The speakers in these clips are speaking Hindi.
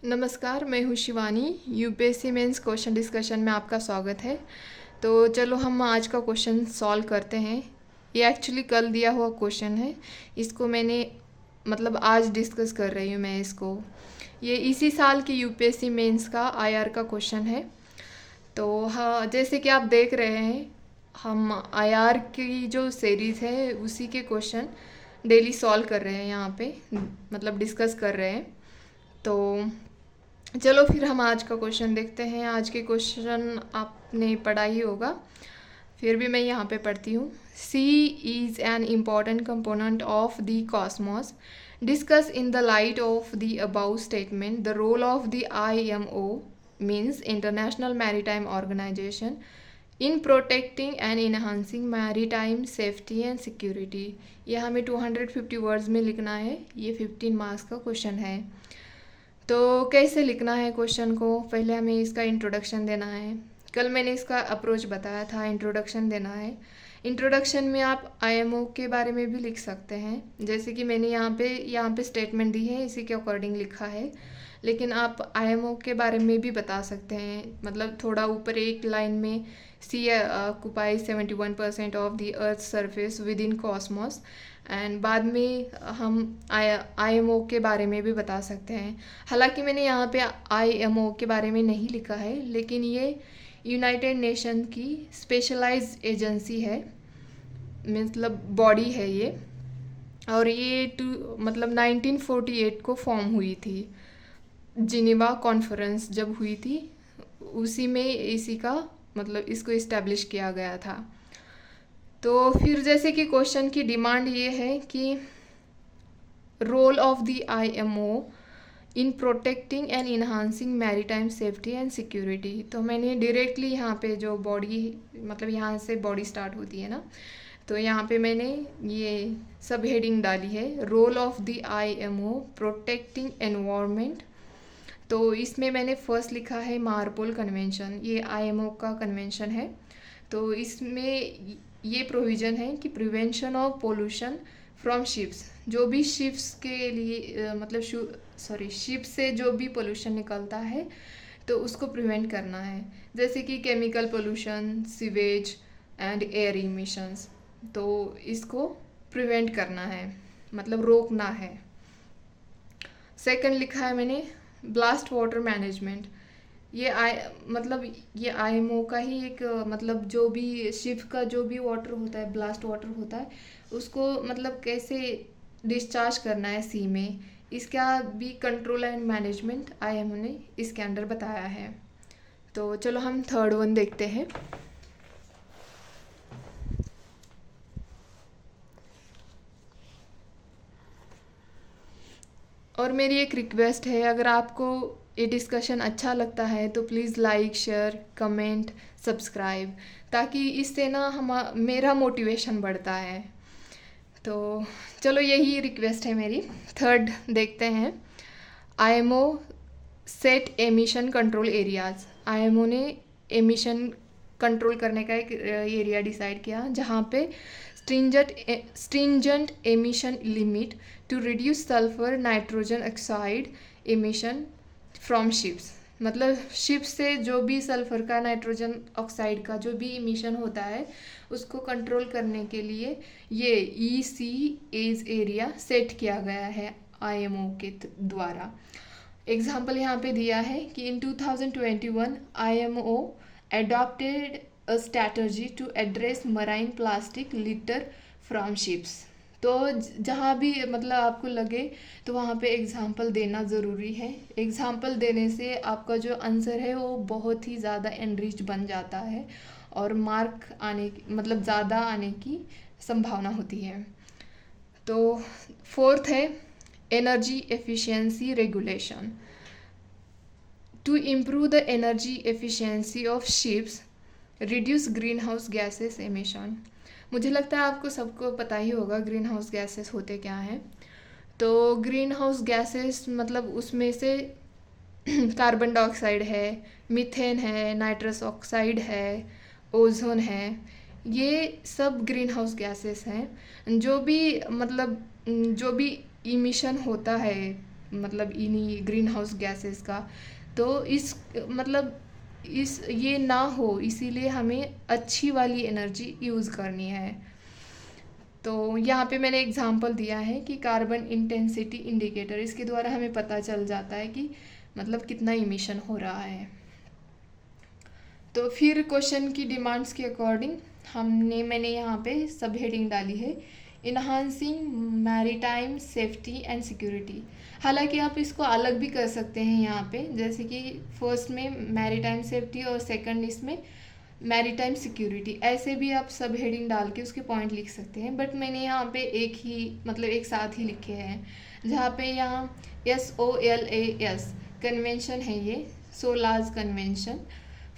नमस्कार, मैं हूँ Shivani. UPSC mains question discussion में आपका स्वागत है। तो चलो हम आज का क्वेश्चन सॉल्व करते हैं। ये एक्चुअली कल दिया हुआ क्वेश्चन है। इसको मैंने आज डिस्कस कर रही हूँ मैं इसको। ये इसी साल की यूपीएससी मेंस का आईआर का क्वेश्चन है। तो हाँ, जैसे कि आप देख रहे हैं, हम आईआर की जो सीरीज़ है उसी के क्वेश्चन डेली सॉल्व कर रहे हैं यहाँ पे, डिस्कस कर रहे हैं। तो चलो फिर हम आज का क्वेश्चन देखते हैं। आज के क्वेश्चन आपने पढ़ा ही होगा, फिर भी मैं यहाँ पे पढ़ती हूँ। Sea is an important component of the cosmos. Discuss in the light of the above statement the role of the IMO means international maritime organization in protecting and enhancing maritime safety and security. ये हमें 250 वर्ड्स में लिखना है। ये 15 मार्क्स का क्वेश्चन है। तो कैसे लिखना है क्वेश्चन को, पहले हमें इसका इंट्रोडक्शन देना है। कल मैंने इसका अप्रोच बताया था, इंट्रोडक्शन देना है। इंट्रोडक्शन में आप IMO के बारे में भी लिख सकते हैं, जैसे कि मैंने यहाँ पे स्टेटमेंट दी है, इसी के अकॉर्डिंग लिखा है। लेकिन आप IMO के बारे में भी बता सकते हैं, थोड़ा ऊपर एक लाइन में sea occupies 71% of the earth surface within cosmos, and बाद में हम IMO के बारे में भी बता सकते हैं। हालांकि मैंने यहाँ पे IMO के बारे में नहीं लिखा है, लेकिन ये यूनाइटेड नेशन की स्पेशलाइज्ड एजेंसी है, बॉडी है ये। और ये 1948 को फॉर्म हुई थी। जिनेवा कॉन्फ्रेंस जब हुई थी, उसी में इसी का इसको इस्टेब्लिश किया गया था। तो फिर जैसे कि क्वेश्चन की डिमांड ये है कि role of the IMO in protecting and enhancing maritime safety and security. तो मैंने डायरेक्टली यहाँ पे जो बॉडी यहाँ से बॉडी स्टार्ट होती है ना, तो यहाँ पे मैंने ये सब हेडिंग डाली है, role of the IMO protecting environment. तो इसमें मैंने फर्स्ट लिखा है मार्पोल कन्वेंशन। ये IMO का कन्वेंशन है। तो इसमें ये प्रोविज़न है कि prevention of pollution from ships. जो भी शिप्स के लिए शिप से जो भी पोल्यूशन निकलता है तो उसको प्रिवेंट करना है, जैसे कि chemical pollution, sewage and air emissions. तो इसको प्रिवेंट करना है, रोकना है। सेकंड लिखा है मैंने ब्लास्ट वाटर मैनेजमेंट। ये ये IMO का ही एक जो भी शिप का जो भी वाटर होता है, ब्लास्ट वाटर होता है, उसको कैसे डिस्चार्ज करना है सी में, इसका भी कंट्रोल एंड मैनेजमेंट IMO ने इसके अंडर बताया है। तो चलो हम थर्ड वन देखते हैं। और मेरी एक रिक्वेस्ट है, अगर आपको ये डिस्कशन अच्छा लगता है तो please like, share, comment, subscribe, ताकि इससे ना मेरा मोटिवेशन बढ़ता है। तो चलो यही रिक्वेस्ट है मेरी। थर्ड देखते हैं। IMO set emission control areas. IMO ने एमिशन कंट्रोल करने का एक एरिया डिसाइड किया जहाँ पे stringent emission limit to reduce sulfur nitrogen oxide emission from ships। Ship से जो भी सल्फर का, नाइट्रोजन ऑक्साइड का जो भी इमिशन होता है उसको कंट्रोल करने के लिए ये EC एज एरिया सेट किया गया है IMO के द्वारा। एग्जाम्पल यहाँ पे दिया है कि इन 2021 IMO adopted a strategy to address marine plastic litter from ships। तो जहाँ भी आपको लगे तो वहाँ पे एग्जाम्पल देना ज़रूरी है। एग्जाम्पल देने से आपका जो आंसर है वो बहुत ही ज़्यादा एनरिच बन जाता है और मार्क आने की ज़्यादा आने की संभावना होती है। तो फोर्थ है energy efficiency regulation. To improve the energy efficiency of ships, reduce greenhouse gases emission. मुझे लगता है आपको सबको पता ही होगा ग्रीन हाउस गैसेस होते क्या हैं। तो ग्रीन हाउस गैसेस उसमें से कार्बन डाइऑक्साइड है, मीथेन है, नाइट्रस ऑक्साइड है, ओजोन है। ये सब ग्रीन हाउस गैसेस हैं। जो भी इमिशन होता है मतलब इन्हीं ग्रीन हाउस गैसेस का। तो इस मतलब इस ये ना हो, इसीलिए हमें अच्छी वाली एनर्जी यूज़ करनी है। तो यहाँ पे मैंने एग्जांपल दिया है कि कार्बन इंटेंसिटी इंडिकेटर, इसके द्वारा हमें पता चल जाता है कि मतलब कितना इमिशन हो रहा है। तो फिर क्वेश्चन की डिमांड्स के अकॉर्डिंग मैंने यहाँ पे सब हेडिंग डाली है, enhancing maritime safety and security. हालांकि आप इसको अलग भी कर सकते हैं यहाँ पे, जैसे कि फर्स्ट में मैरीटाइम सेफ्टी और सेकंड इसमें मैरीटाइम सिक्योरिटी, ऐसे भी आप सब हेडिंग डाल के उसके पॉइंट लिख सकते हैं। बट मैंने यहाँ पे एक ही मतलब एक साथ ही लिखे हैं, जहाँ पे यहाँ SOLAS कन्वेंशन है, ये SOLAS convention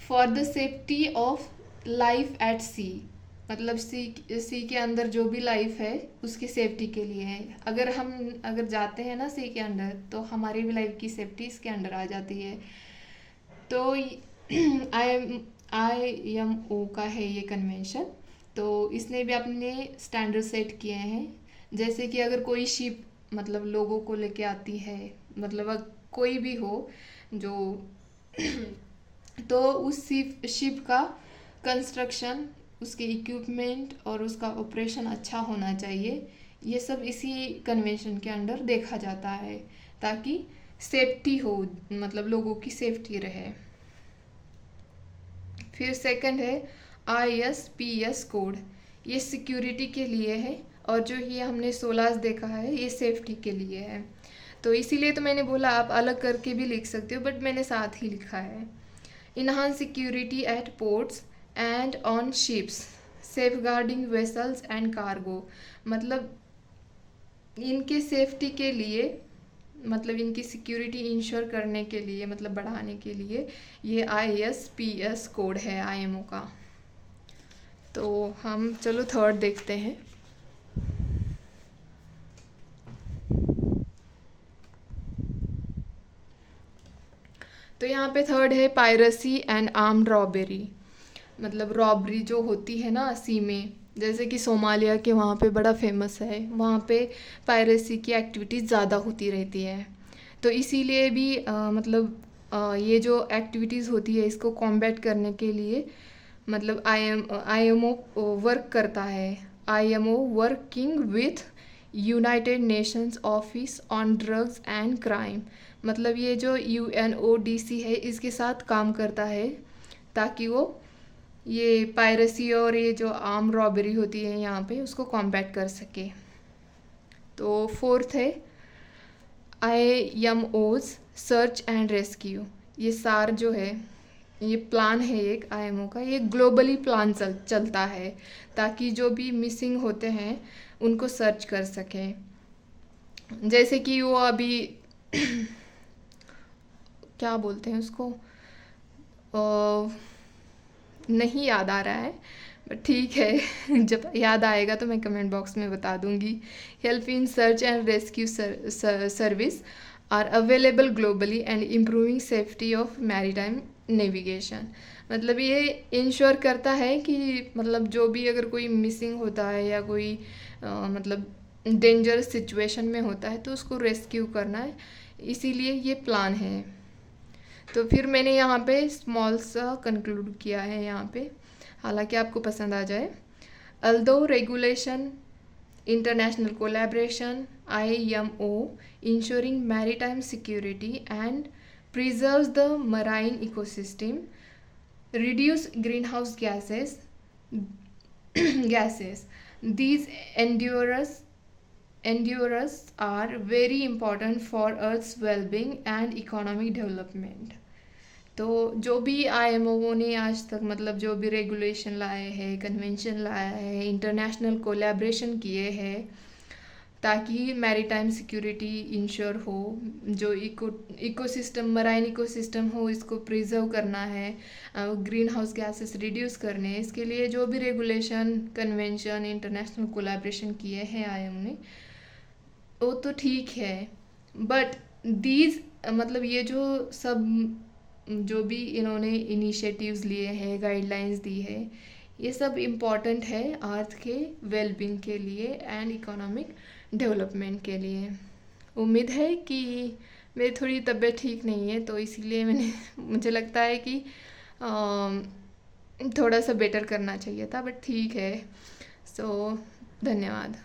for the safety of life at sea, मतलब सी के अंदर जो भी लाइफ है उसकी सेफ्टी के लिए है। अगर जाते हैं ना सी के अंदर, तो हमारी भी लाइफ की सेफ्टी इसके अंडर आ जाती है। तो IMO का है ये कन्वेंशन। तो इसने भी अपने स्टैंडर्ड सेट किए हैं, जैसे कि अगर कोई शिप मतलब लोगों को लेके आती है, मतलब कोई भी हो जो तो उस शिप का कंस्ट्रक्शन, उसके इक्विपमेंट और उसका ऑपरेशन अच्छा होना चाहिए। ये सब इसी कन्वेंशन के अंडर देखा जाता है, ताकि सेफ्टी हो, मतलब लोगों की सेफ्टी रहे। फिर सेकंड है ISPS कोड, ये सिक्योरिटी के लिए है, और जो ये हमने 16 देखा है ये सेफ्टी के लिए है। तो इसीलिए तो मैंने बोला आप अलग करके भी लिख सकते हो, बट मैंने साथ ही लिखा है। Enhance security eight ports and on ships, safeguarding vessels and cargo, मतलब इनके सेफ्टी के लिए, मतलब इनकी सिक्योरिटी इंश्योर करने के लिए, मतलब बढ़ाने के लिए ये ISPS कोड है IMO का। तो हम चलो थर्ड देखते हैं। तो यहाँ पे थर्ड है पायरेसी एंड आर्म्ड रॉबरी, मतलब रॉबरी जो होती है ना सी में, जैसे कि सोमालिया के वहाँ पे बड़ा फेमस है, वहाँ पे पायरेसी की एक्टिविटीज़ ज़्यादा होती रहती है। तो इसीलिए भी ये जो एक्टिविटीज़ होती है इसको कॉम्बैट करने के लिए मतलब IMO वर्क करता है। IMO working with United Nations office on drugs and crime, मतलब ये जो UNODC है इसके साथ काम करता है, ताकि वो ये पायरेसी और ये जो आर्म रॉबरी होती है यहाँ पे उसको कॉम्बैट कर सके। तो फोर्थ है IMO's सर्च एंड रेस्क्यू, ये सार जो है ये प्लान है एक IMO का, ये ग्लोबली प्लान चलता है, ताकि जो भी मिसिंग होते हैं उनको सर्च कर सकें। जैसे कि वो अभी क्या बोलते हैं उसको, नहीं याद आ रहा है, बट ठीक है जब याद आएगा तो मैं कमेंट बॉक्स में बता दूंगी। Help in search and rescue service are available globally and improving safety of maritime navigation, मतलब ये इंश्योर करता है कि मतलब जो भी अगर कोई मिसिंग होता है या कोई मतलब डेंजरस सिचुएशन में होता है तो उसको रेस्क्यू करना है, इसीलिए ये प्लान है। तो फिर मैंने यहाँ पे स्मॉल सा कंक्लूड किया है यहाँ पे, हालांकि आपको पसंद आ जाए। Although regulation, international collaboration, IMO ensuring maritime security and preserves the marine ecosystem, reduce greenhouse gases. These endeavors are very important for Earth's well-being and economic development. तो जो भी IMO ने आज तक मतलब जो भी रेगुलेशन लाए हैं, कन्वेंशन लाया है, इंटरनेशनल कोलैबोरेशन किए हैं, ताकि मैरीटाइम सिक्योरिटी इंश्योर हो, जो इकोसिस्टम मराइन इकोसिस्टम हो इसको प्रिजर्व करना है, ग्रीन हाउस गैसेस रिड्यूस करने हैं, इसके लिए जो भी रेगुलेशन, कन्वेंशन, इंटरनेशनल कोलैबोरेशन किए हैं IMO ने, वो तो ठीक है। बट दीज मतलब ये जो सब जो भी इन्होंने इनिशिएटिव्स लिए हैं, गाइडलाइंस दी है, ये सब इम्पॉर्टेंट है अर्थ के वेलबींग के लिए एंड इकोनॉमिक डेवलपमेंट के लिए। उम्मीद है कि मेरी थोड़ी तबीयत ठीक नहीं है, तो इसीलिए मुझे लगता है कि थोड़ा सा बेटर करना चाहिए था, बट ठीक है। सो धन्यवाद।